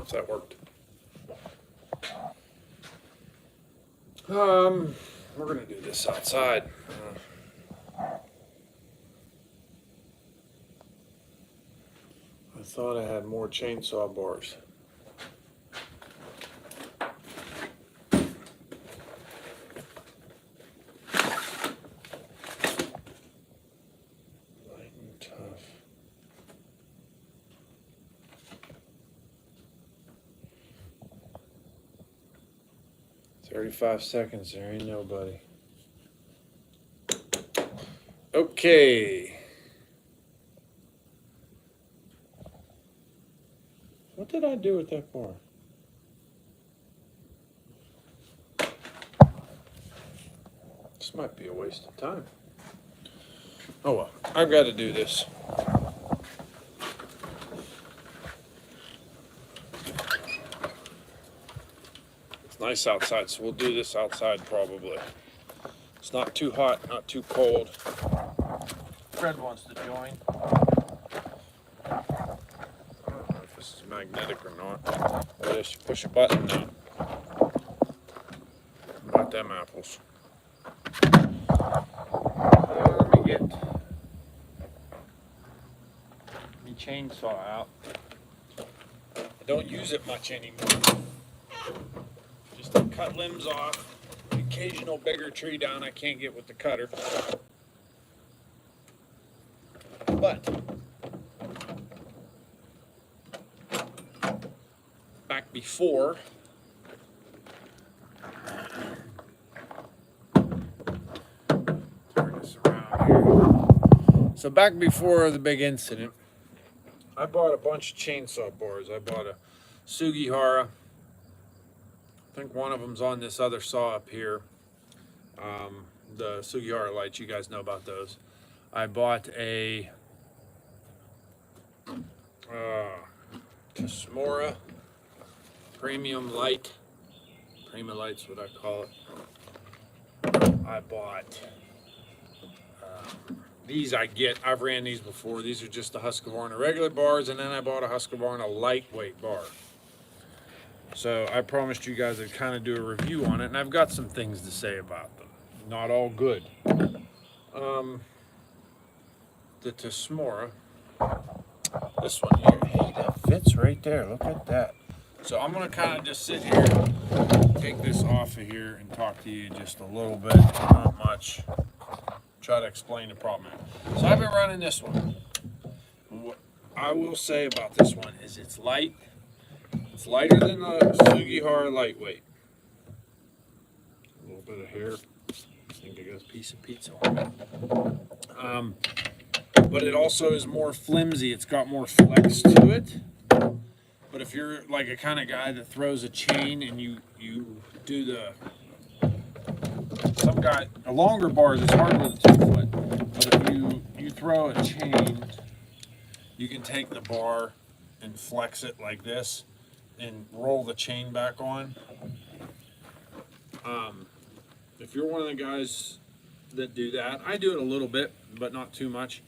if that worked. We're gonna do this outside. I thought I had more chainsaw bars. Light and tough. 35 seconds, there ain't nobody. Okay. What did I do with that bar? This might be a waste of time. Oh well, I've got to do this. It's nice outside, so we'll do this outside probably. It's not too hot, not too cold. Fred wants to join. I don't know if this is magnetic or not. But if you push a button now. About them apples. Let me get my chainsaw out. I don't use it much anymore. Just to cut limbs off. The occasional bigger tree down I can't get with the cutter. But back before, turn this around here. So back before the big incident, I bought a bunch of chainsaw bars. I bought a Sugihara. I think one of them's on this other saw up here. The Sugihara lights, you guys know about those. I bought a Tasmora Premium Light. Prima Light's what I call it. I bought these. I've ran these before. These are just the Husqvarna regular bars, and then I bought a Husqvarna lightweight bar. So I promised you guys I'd kind of do a review on it, and I've got some things to say about them. Not all good. The Tasmora, this one here, hey, that fits right there. Look at that. So I'm gonna kind of just sit here, take this off of here, and talk to you just a little bit, not much. Try to explain the problem. So I've been running this one. What I will say about this one is it's light. It's lighter than the Sugihara lightweight. A little bit of hair. I think I got a piece of pizza on it. But it also is more flimsy. It's got more flex to it. But if you're like a kind of guy that throws a chain and you do a longer bars, it's hard with a 2-foot. But if you throw a chain, you can take the bar and flex it like this and roll the chain back on. If you're one of the guys that do that, I do it a little bit, but not too much.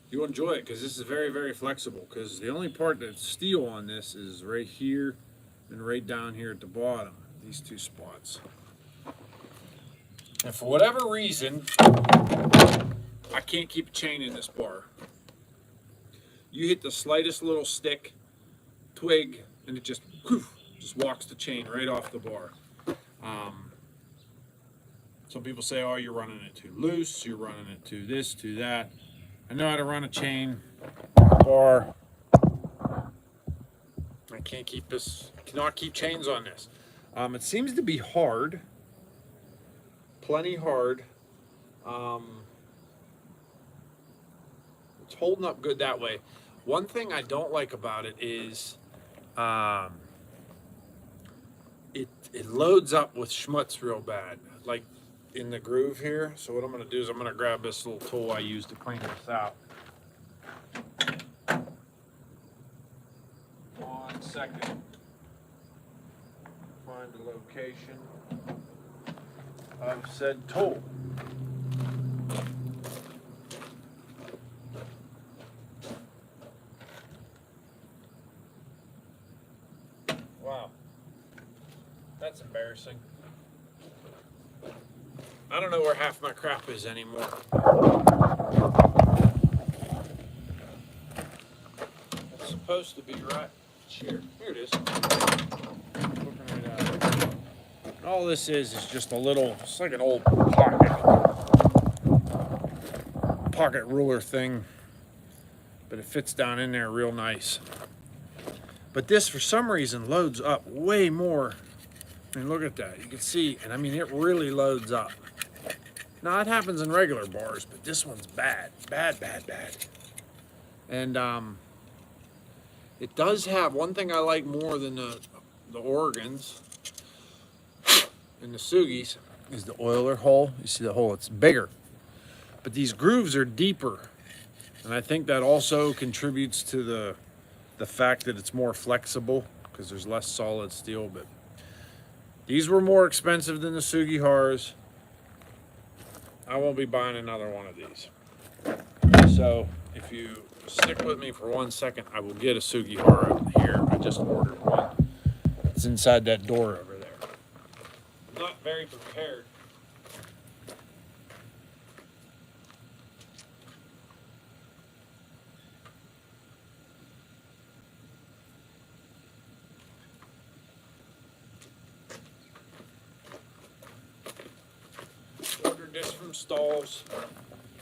You'll enjoy it because this is very, very flexible. Because the only part that's steel on this is right here and right down here at the bottom. These two spots. And for whatever reason, I can't keep a chain in this bar. You hit the slightest little stick, twig, and it just walks the chain right off the bar. Some people say, oh, you're running it too loose, you're running it to this, to that. I know how to run a chain bar. I cannot keep chains on this. It seems to be hard, plenty hard. It's holding up good that way. One thing I don't like about it is it loads up with schmutz real bad, like in the groove here. So what I'm going to do is I'm going to grab this little tool I use to clean this out. 1 second. Find the location of said tool. Wow. That's embarrassing. I don't know where half my crap is anymore. It's supposed to be right here. Here it is. Looking right at it. And all this is just a little, it's like an old pocket ruler thing, but it fits down in there real nice. But this, for some reason, loads up way more. I mean, look at that. You can see, and I mean, it really loads up. Now, it happens in regular bars, but this one's bad. Bad, bad, bad. And it does have one thing I like more than the Oregons and the Sugis is the oiler hole. You see the hole, it's bigger. But these grooves are deeper. And I think that also contributes to the fact that it's more flexible because there's less solid steel. But these were more expensive than the Sugiharas. I won't be buying another one of these. So if you stick with me for 1 second, I will get a Sugihara here. I just ordered one. It's inside that door over there. I'm not very prepared. Ordered this from Stalls.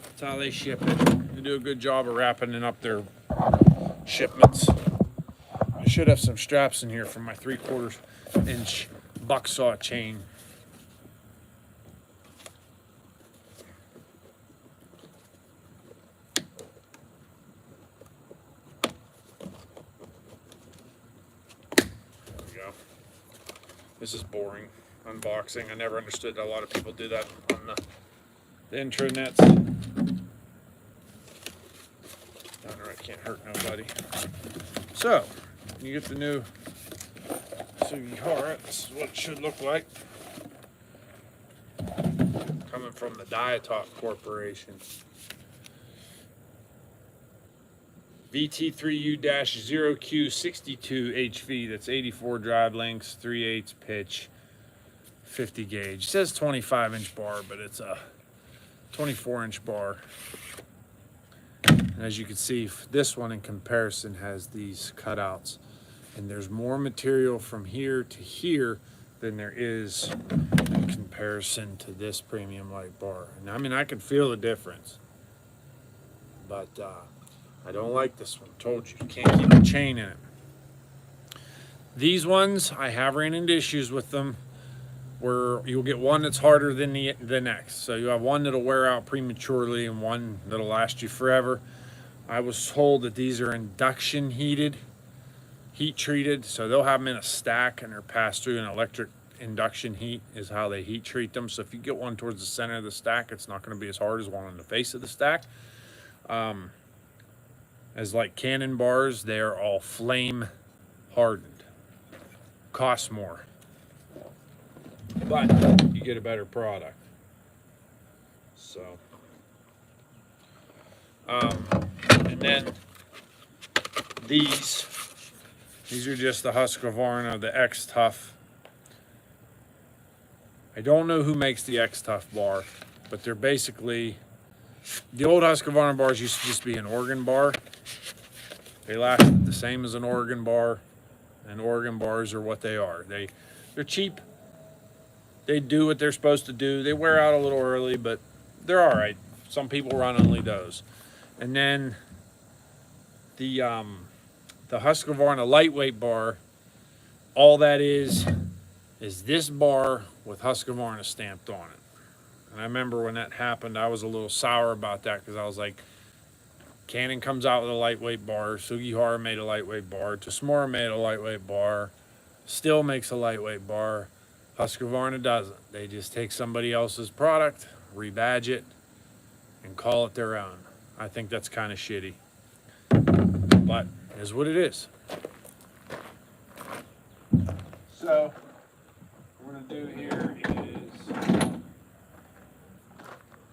That's how they ship it. They do a good job of wrapping it up their shipments. I should have some straps in here for my 3/4 inch bucksaw chain. There we go. This is boring. Unboxing. I never understood that a lot of people do that on the intranets. Downright can't hurt nobody. So, you get the new Sugihara. This is what it should look like. Coming from the Diatop Corporation. VT3U-0Q62 HV. That's 84 drive lengths, 3/8 pitch, 50 gauge. It says 25-inch bar, but it's a 24-inch bar. And as you can see, this one in comparison has these cutouts. And there's more material from here to here than there is in comparison to this premium light bar. And I mean, I can feel the difference. But I don't like this one. Told you can't keep a chain in it. These ones, I have ran into issues with them where you'll get one that's harder than the next. So you have one that'll wear out prematurely and one that'll last you forever. I was told that these are induction heat treated, so they'll have them in a stack and they're passed through an electric induction heat is how they heat treat them. So if you get one towards the center of the stack, it's not going to be as hard as one on the face of the stack. As like Canon bars, they are all flame hardened. Cost more, but you get a better product. So, and then these are just the Husqvarna, the X-Tough. I don't know who makes the X-Tough bar, but they're basically, the old Husqvarna bars used to just be an Oregon bar. They last the same as an Oregon bar, and Oregon bars are what they are. They're cheap. They do what they're supposed to do. They wear out a little early, but they're all right. Some people run only those. And then the Husqvarna lightweight bar, all that is this bar with Husqvarna stamped on it. And I remember when that happened, I was a little sour about that because I was like, Canon comes out with a lightweight bar, Sugihara made a lightweight bar, Tasmora made a lightweight bar, Still makes a lightweight bar. Husqvarna doesn't. They just take somebody else's product, rebadge it, and call it their own. I think that's kind of shitty. But it is what it is. So, what I'm going to do here is,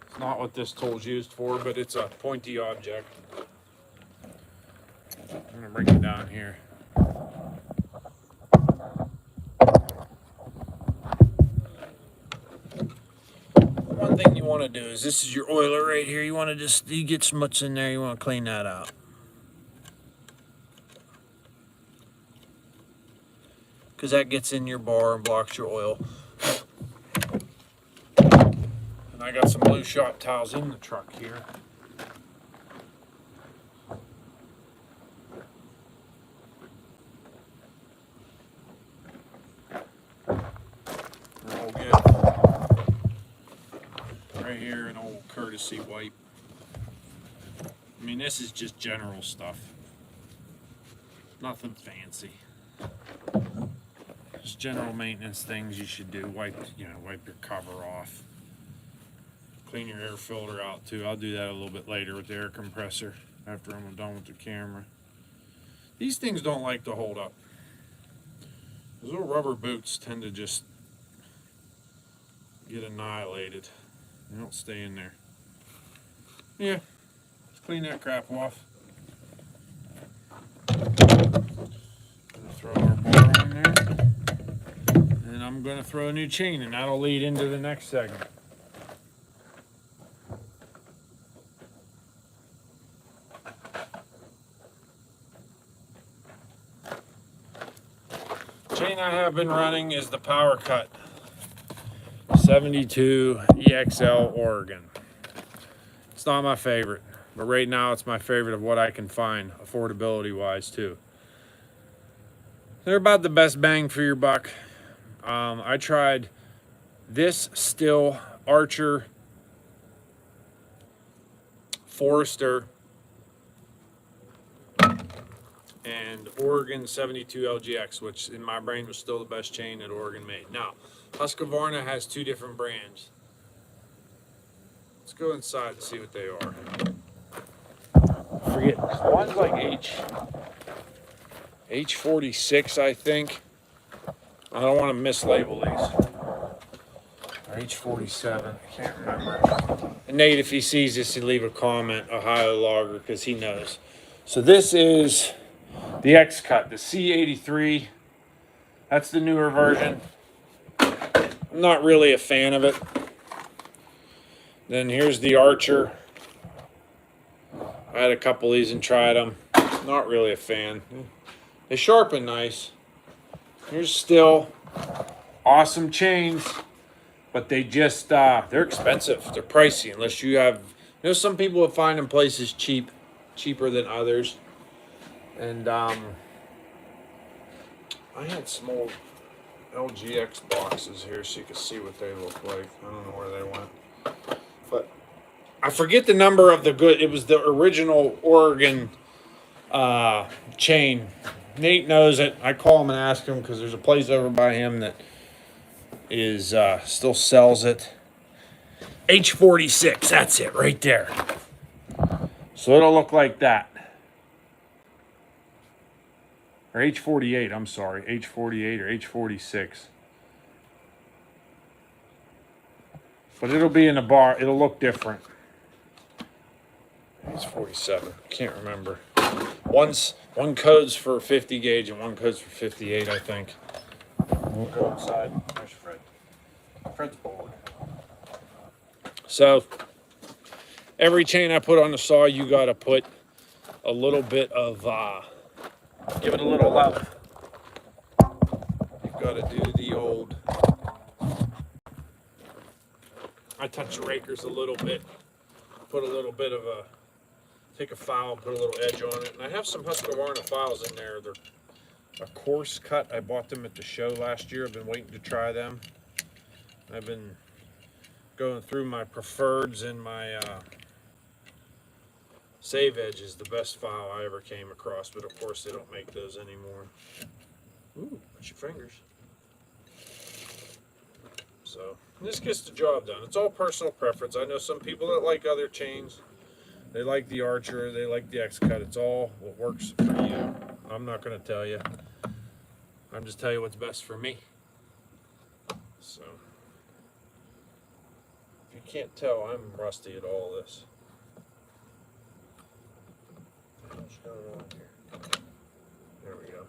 it's not what this tool's used for, but it's a pointy object. I'm going to bring it down here. want to do is, this is your oiler right here. You want to just, you get smuts in there, you want to clean that out. Because that gets in your bar and blocks your oil. And I got some blue shop towels in the truck here. We'll get right here an old courtesy wipe. I mean, this is just general stuff. Nothing fancy. Just general maintenance things you should do. Wipe your cover off. Clean your air filter out too. I'll do that a little bit later with the air compressor after I'm done with the camera. These things don't like to hold up. Those little rubber boots tend to just get annihilated. They don't stay in there. Yeah, let's clean that crap off. Gonna throw our bar in there. And I'm gonna throw a new chain, and that'll lead into the next segment. Chain I have been running is the Power Cut 72 EXL Oregon. It's not my favorite, but right now it's my favorite of what I can find, affordability wise too. They're about the best bang for your buck. I tried this Still, Archer, Forester, and Oregon 72 LGX, which in my brain was still the best chain that Oregon made. Now, Husqvarna has two different brands. Let's go inside and see what they are. I forget, one's like H46, I think. I don't want to mislabel these. Or H47, I can't remember. And Nate, if he sees this, he'd leave a comment, Ohio logger, because he knows. So this is the X-Cut, the C83. That's the newer version. I'm not really a fan of it. Then here's the Archer. I had a couple of these and tried them. Not really a fan. They sharpen nice. Here's Still. Awesome chains. But they just, they're expensive. They're pricey unless you have, some people will find in places cheaper than others. And I had some old LGX boxes here so you can see what they look like. I don't know where they went. But I forget the number of it was the original Oregon chain. Nate knows it. I call him and ask him because there's a place over by him that is still sells it. H46, that's it right there. So it'll look like that. Or H48, I'm sorry. H48 or H46. But it'll be in a bar. It'll look different. It's 47. Can't remember. One code's for 50 gauge and one code's for 58, I think. We'll go inside. There's Fred. Fred's bored. So, every chain I put on the saw, you got to put a little bit of, give it a little love. You've got to do the old, I touch the rakers a little bit, put a little bit of take a file and put a little edge on it. And I have some Husqvarna files in there. They're a coarse cut. I bought them at the show last year. I've been waiting to try them. I've been going through my preferreds and my Save Edge is the best file I ever came across, but of course they don't make those anymore. Ooh, watch your fingers. So, this gets the job done. It's all personal preference. I know some people that like other chains. They like the Archer, they like the X-Cut. It's all what works for you. I'm not going to tell you. I'm just telling you what's best for me. So, if you can't tell, I'm rusty at all this. What's going on here? There we go.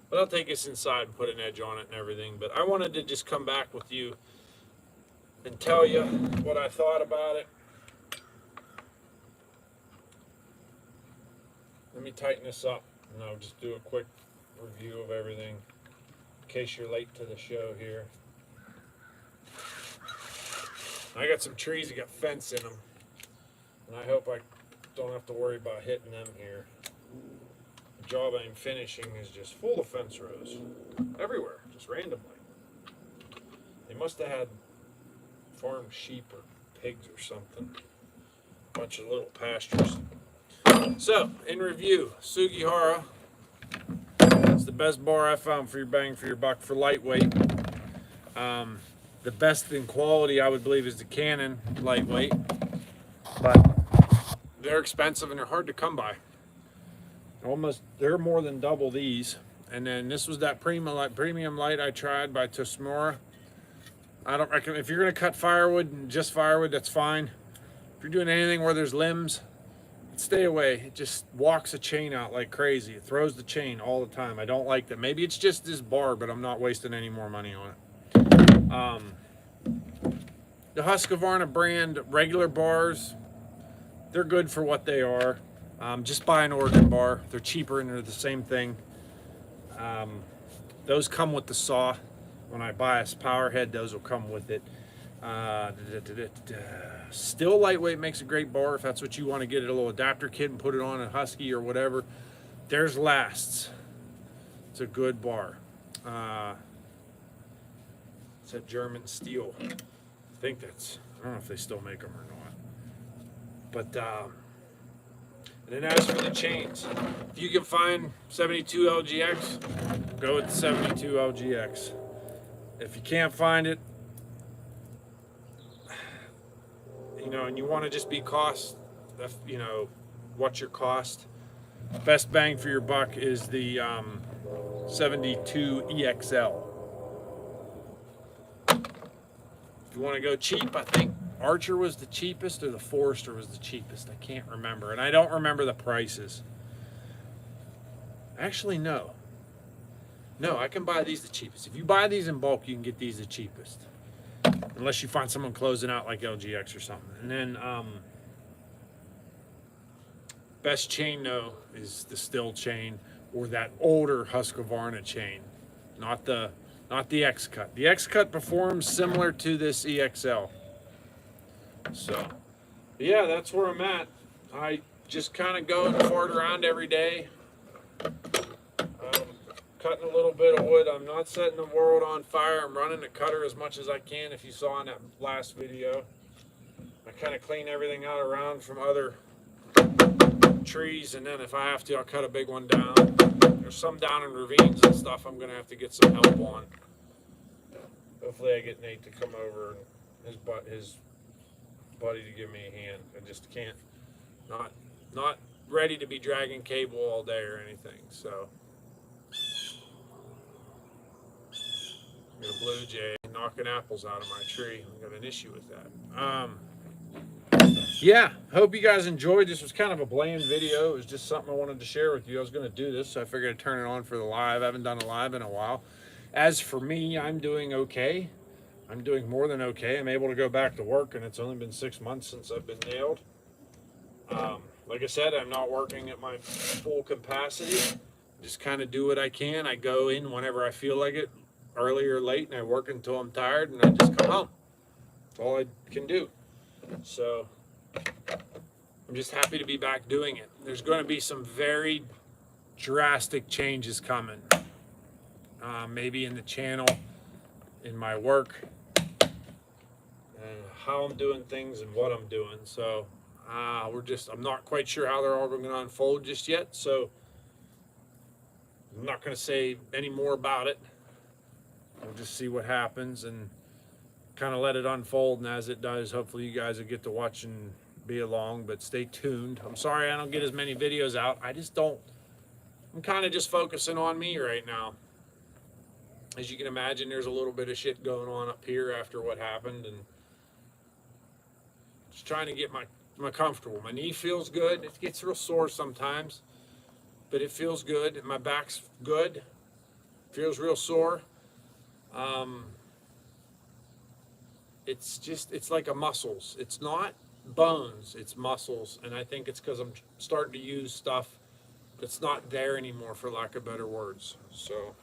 But I'll take us inside and put an edge on it and everything. But I wanted to just come back with you and tell you what I thought about it. Let me tighten this up and I'll just do a quick review of everything in case you're late to the show here. I got some trees that got fence in them, and I hope I don't have to worry about hitting them here. The job I'm finishing is just full of fence rows everywhere, just randomly. They must have had farm sheep or pigs or something. A bunch of little pastures. So, in review, Sugihara. It's the best bar I found for your bang for your buck for lightweight. The best in quality, I would believe, is the Canon lightweight. But they're expensive and they're hard to come by. They're more than double these. And then this was that premium light I tried by Tosmora. I don't recommend, if you're going to cut firewood and just firewood, that's fine. If you're doing anything where there's limbs, stay away. It just walks a chain out like crazy. It throws the chain all the time. I don't like that. Maybe it's just this bar, but I'm not wasting any more money on it. The Husqvarna brand regular bars, they're good for what they are. Just buy an Oregon bar. They're cheaper and they're the same thing. Those come with the saw. When I buy a power head, those will come with it. Still lightweight makes a great bar if that's what you want to get a little adapter kit and put it on a Husky or whatever. Theirs lasts. It's a good bar. It's a German steel. I think I don't know if they still make them or not. But and then as for the chains, if you can find 72 LGX, go with the 72 LGX. If you can't find it, and you want to just be cost, what's your cost? Best bang for your buck is the 72 EXL. If you want to go cheap, I think Archer was the cheapest or the Forester was the cheapest. I can't remember, and I don't remember the prices. Actually, no. No, I can buy these the cheapest. If you buy these in bulk, you can get these the cheapest. Unless you find someone closing out like LGX or something. And then best chain though is the Still chain or that older Husqvarna chain, not the X-Cut. The X-Cut performs similar to this EXL. So yeah, that's where I'm at. I just kind of go and fart around every day. Cutting a little bit of wood. I'm not setting the world on fire. I'm running the cutter as much as I can. If you saw in that last video, I kind of clean everything out around from other trees, and then if I have to, I'll cut a big one down. There's some down in ravines and stuff I'm gonna have to get some help on. Hopefully I get Nate to come over and his buddy to give me a hand. I just can't, not ready to be dragging cable all day or anything, so. Got a blue jay knocking apples out of my tree. I've got an issue with that. Yeah, hope you guys enjoyed. This was kind of a bland video. It was just something I wanted to share with you. I was going to do this, so I figured I'd turn it on for the live. I haven't done a live in a while. As for me, I'm doing okay. I'm doing more than okay. I'm able to go back to work, and it's only been 6 months since I've been nailed. Like I said, I'm not working at my full capacity. Just kind of do what I can. I go in whenever I feel like it, early or late, and I work until I'm tired, and I just come home. That's all I can do. So I'm just happy to be back doing it. There's going to be some very drastic changes coming. Maybe in the channel, in my work, and how I'm doing things and what I'm doing. So I'm not quite sure how they're all going to unfold just yet. So I'm not going to say any more about it. We'll just see what happens and kind of let it unfold, and as it does, hopefully you guys will get to watch and be along, but stay tuned. I'm sorry I don't get as many videos out. I'm kind of just focusing on me right now. As you can imagine, there's a little bit of shit going on up here after what happened, and just trying to get my comfortable. My knee feels good. It gets real sore sometimes, but it feels good. My back's good. Feels real sore. It's like a muscles. It's not bones, it's muscles. And I think it's because I'm starting to use stuff that's not there anymore, for lack of better words. So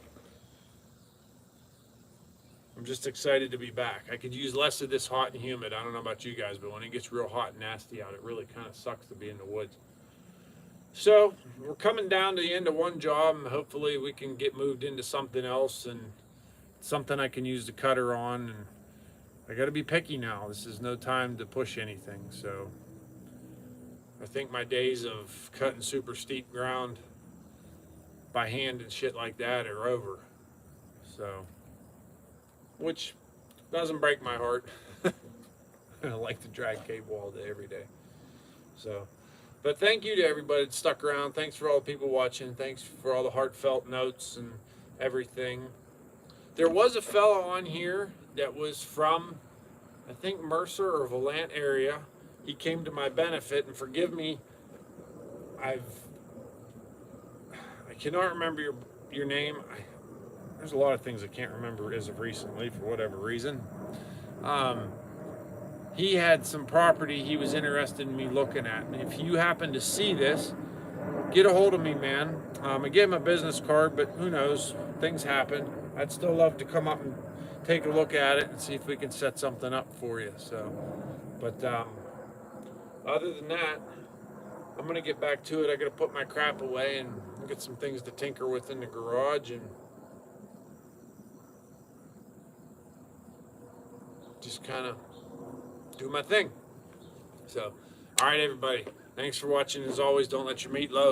I'm just excited to be back. I could use less of this hot and humid. I don't know about you guys, but when it gets real hot and nasty out, it really kind of sucks to be in the woods. So we're coming down to the end of one job, and hopefully we can get moved into something else and something I can use the cutter on. And I got to be picky now. This is no time to push anything. So I think my days of cutting super steep ground by hand and shit like that are over. So, which doesn't break my heart. I like to drag cable all day, every day. So, but thank you to everybody that stuck around. Thanks for all the people watching. Thanks for all the heartfelt notes and everything. There was a fellow on here that was from, I think, Mercer or Valant area. He came to my benefit, and forgive me, I cannot remember your name. There's a lot of things I can't remember as of recently for whatever reason. He had some property he was interested in me looking at. And if you happen to see this, get a hold of me, man. I gave him a business card, but who knows? Things happen. I'd still love to come up and take a look at it and see if we can set something up for you. So, but other than that, I'm going to get back to it. I got to put my crap away and get some things to tinker with in the garage and just kind of do my thing. So, all right, everybody. Thanks for watching. As always, don't let your meat loaf.